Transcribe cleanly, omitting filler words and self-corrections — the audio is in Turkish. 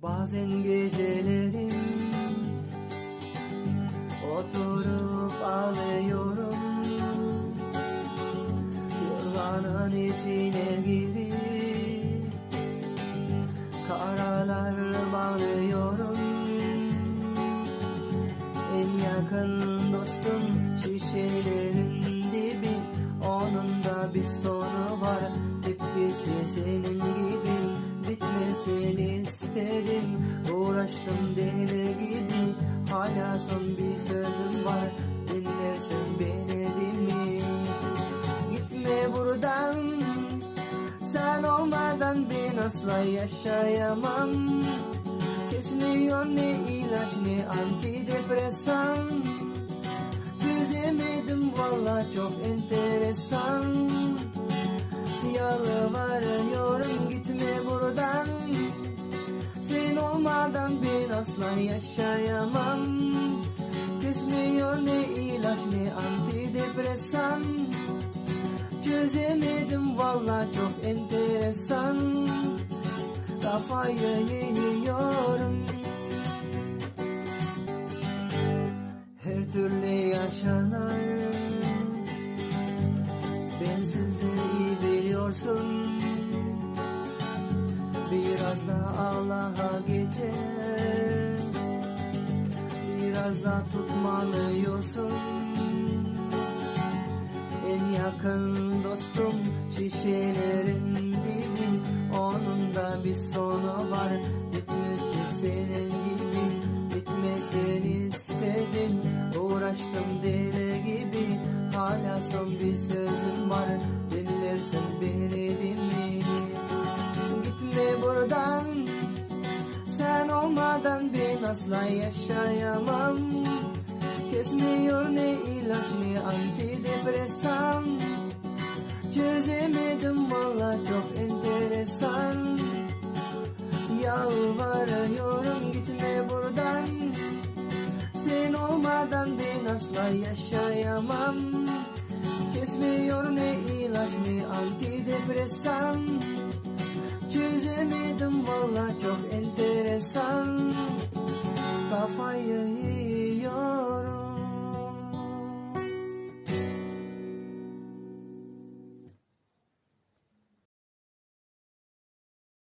Bazen gecelerim oturup ağlıyorum, yorganın içine girip karalar bağlıyorum. En yakın dostum şişelerin dibi, onun da bir sonu var. Hepsi senin gibi bitmesini istedim. Uğraştım deli gibi, hala son bir sözüm var. Dinlersen beni değil mi? Gitme buradan, sen olmadan ben asla yaşayamam. Kesmiyor ne ilaç ne antidepresan. Çözemedim valla, çok enteresan. Yalvarıyorum gitme buradan, sen olmadan ben asla yaşayamam. Kesmiyor ne ilaç ne antidepresan. Çözemedim valla, çok enteresan. Kafayı yiyorum. Her türlü yaşanır, bensiz de iyi biliyorsun. Biraz da Allah'a geçer, biraz da tutmalıyorsun. En yakın dostum şişelerin dibi, onun da bir sonu var. Bitmesi senin gibi, bitmesini istedim. Uğraştım deli gibi, hala son bir sözüm var. Dinlersen beni değil mi? Gitme buradan, sen olmadan ben asla yaşayamam. Kesmiyor ne ilaç ne antidepresan. Çözemedim valla, çok enteresan. Yalvarıyorum gitme buradan, sen olmadan ben asla yaşayamam. Kesmiyor ne ilaç ne antidepresan. Çözemedim valla, çok enteresan. Kafayı yiyor.